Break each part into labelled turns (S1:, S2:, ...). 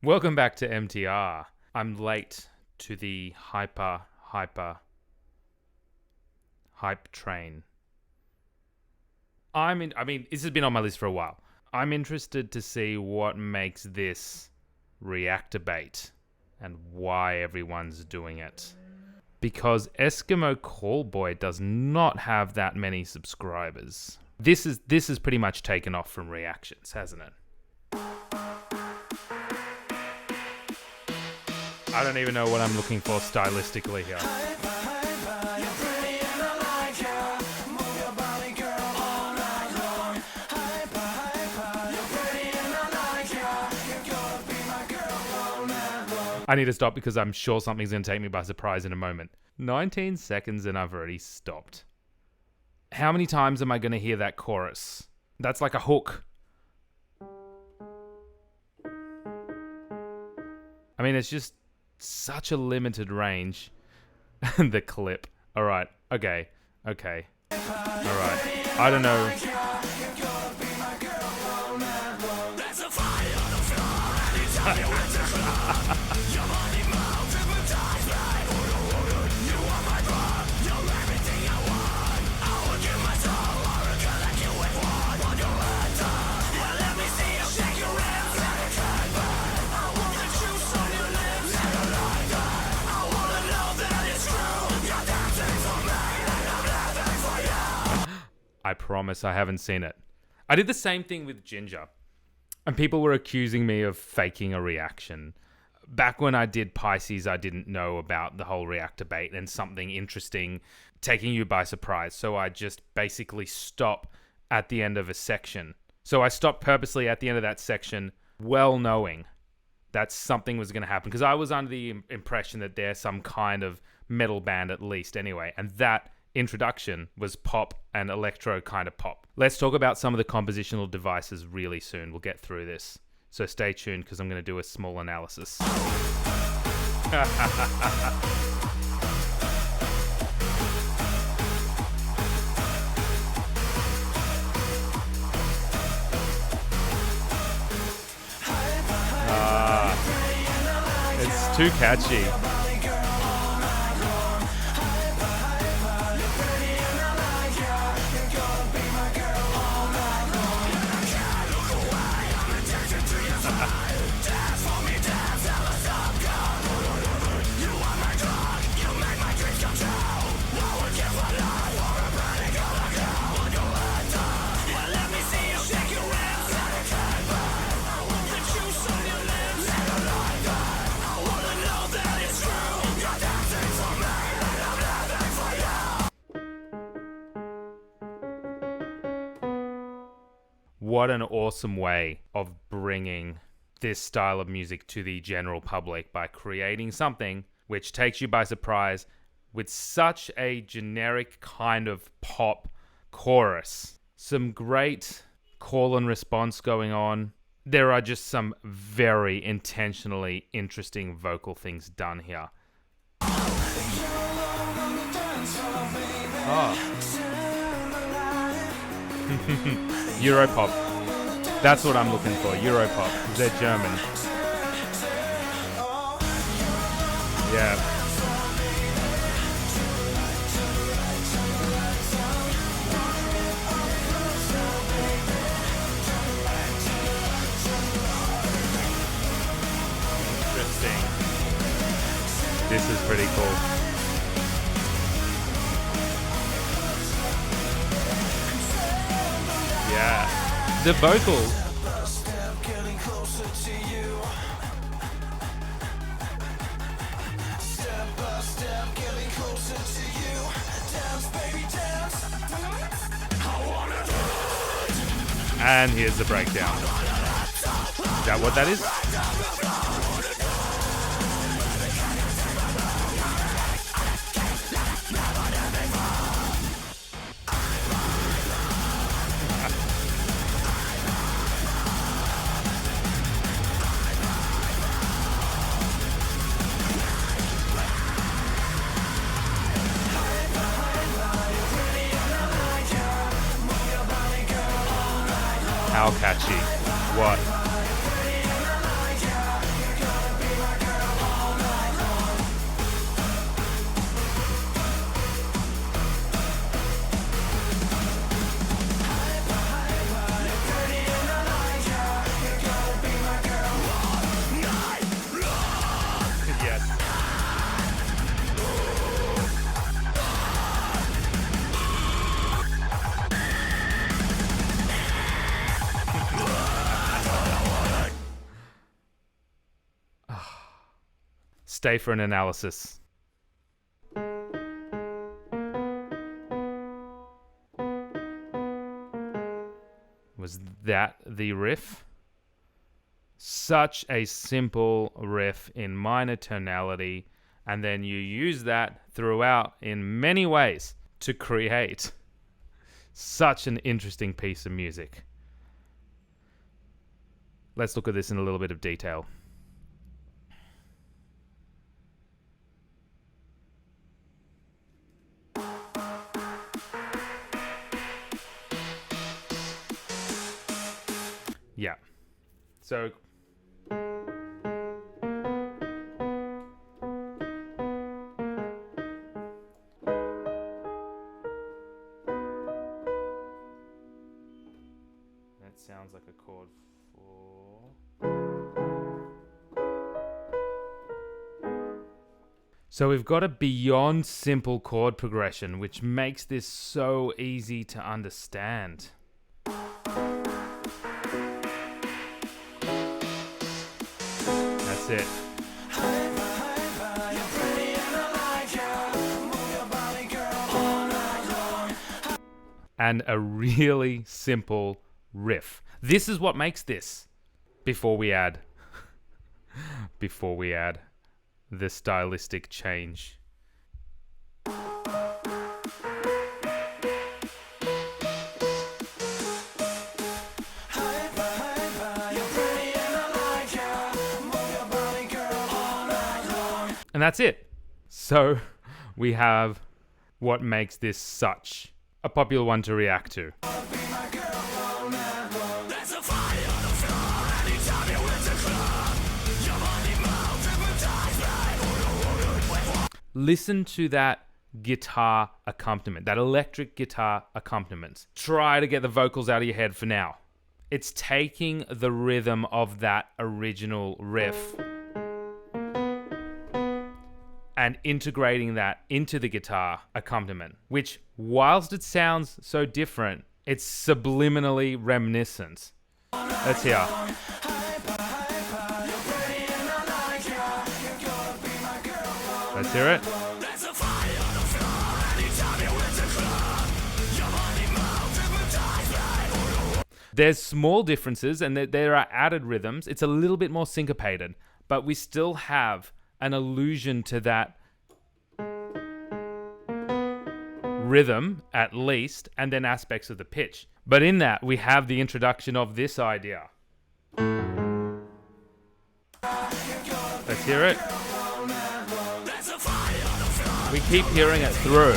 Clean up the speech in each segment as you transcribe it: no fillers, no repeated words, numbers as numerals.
S1: Welcome back to MTR. I'm late to the hyper hype train. I mean, this has been on my list for a while. I'm interested to see what makes this Reactabait and why everyone's doing it. Because Eskimo Callboy does not have that many subscribers. This is pretty much taken off from reactions, hasn't it? I don't even know what I'm looking for stylistically here. I need to stop because I'm sure something's going to take me by surprise in a moment. 19 seconds and I've already stopped. How many times am I going to hear that chorus? That's like a hook. I mean, it's just such a limited range. The clip. Alright, okay. Alright. I don't know. I promise I haven't seen it. I did the same thing with Ginger. And people were accusing me of faking a reaction. Back when I did Pisces, I didn't know about the whole Reactabait and something interesting taking you by surprise. So I just basically stop at the end of a section. So I stopped purposely at the end of that section, well knowing that something was going to happen. Because I was under the impression that there's some kind of metal band at least anyway. And that introduction was pop and electro kind of pop. Let's talk about some of the compositional devices really soon. We'll get through this. So stay tuned because I'm going to do a small analysis. It's too catchy. What an awesome way of bringing this style of music to the general public by creating something which takes you by surprise with such a generic kind of pop chorus. Some great call and response going on. There are just some very intentionally interesting vocal things done here. Europop. That's what I'm looking for. Europop. They're German. Yeah. Interesting. This is pretty cool. Yeah. The vocals. And here's the breakdown. Is that what that is? How catchy. What? Stay for an analysis. Was that the riff? Such a simple riff in minor tonality, and then you use that throughout in many ways to create such an interesting piece of music. Let's look at this in a little bit of detail. Yeah. So that sounds like a chord for. So we've got a beyond simple chord progression, which makes this so easy to understand. That's it. And a really simple riff. This is what makes this. Before we add the stylistic change. And that's it. So we have what makes this such a popular one to react to. Listen to that guitar accompaniment, that electric guitar accompaniment. Try to get the vocals out of your head for now. It's taking the rhythm of that original riff and integrating that into the guitar accompaniment, which, whilst it sounds so different, it's subliminally reminiscent. Let's hear. Let's hear it. There's small differences and there are added rhythms. It's a little bit more syncopated, but we still have an allusion to that rhythm, at least, and then aspects of the pitch. But in that, we have the introduction of this idea. Let's hear it. We keep hearing it through.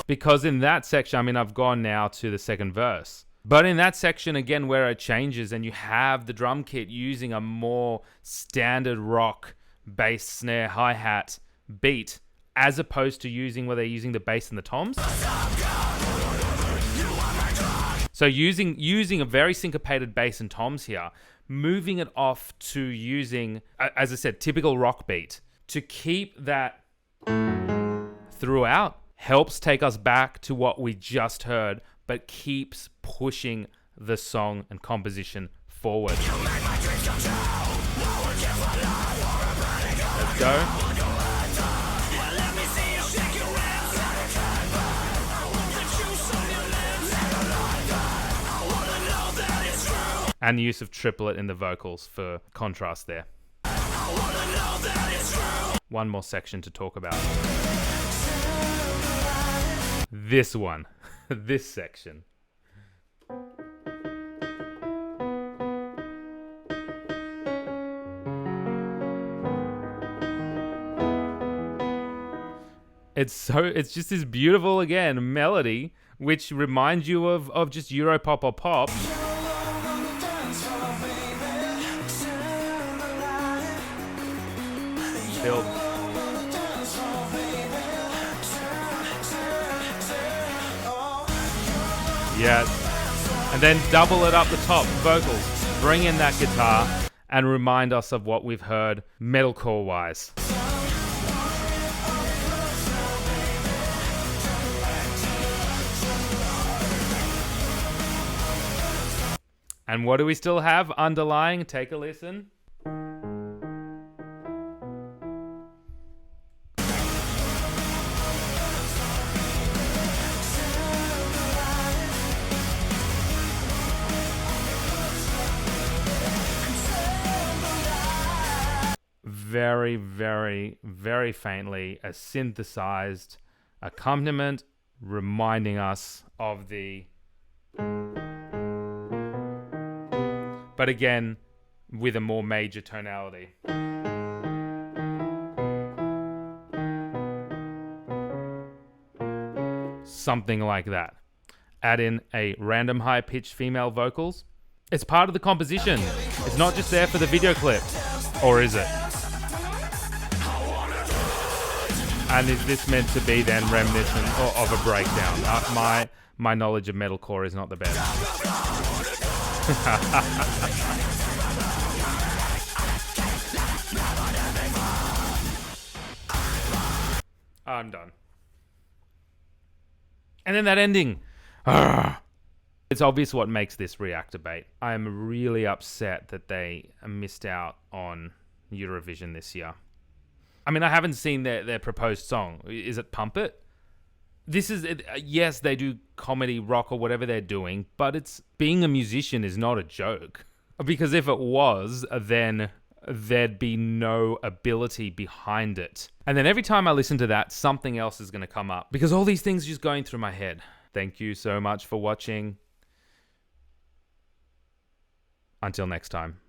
S1: Because in that section, I mean, I've gone now to the second verse. But in that section, again, where it changes and you have the drum kit using a more standard rock bass, snare, hi-hat beat, as opposed to using where they're using the bass and the toms. So using a very syncopated bass and toms here, moving it off to using, as I said, typical rock beat. To keep that throughout helps take us back to what we just heard, but keeps pushing the song and composition forward. Let's go. And the use of triplet in the vocals for contrast there. One more section to talk about. This one. This section. It's just this beautiful, again, melody which reminds you of just Europop or pop. Build. Yeah. And then double it up the top, vocals. Bring in that guitar and remind us of what we've heard metalcore wise. And what do we still have underlying? Take a listen. Very, very, very faintly a synthesized accompaniment reminding us of the... But again, with a more major tonality. Something like that. Add in a random high-pitched female vocals. It's part of the composition. It's not just there for the video clip. Or is it? And is this meant to be then reminiscent of a breakdown? My knowledge of metalcore is not the best. I'm done. And then that ending. It's obvious what makes this Reactabait. I am really upset that they missed out on Eurovision this year. I mean, I haven't seen their proposed song. Is it Pump It? This is... yes, they do comedy, rock, or whatever they're doing, but it's... being a musician is not a joke. Because if it was, then there'd be no ability behind it. And then every time I listen to that, something else is going to come up. Because all these things are just going through my head. Thank you so much for watching. Until next time.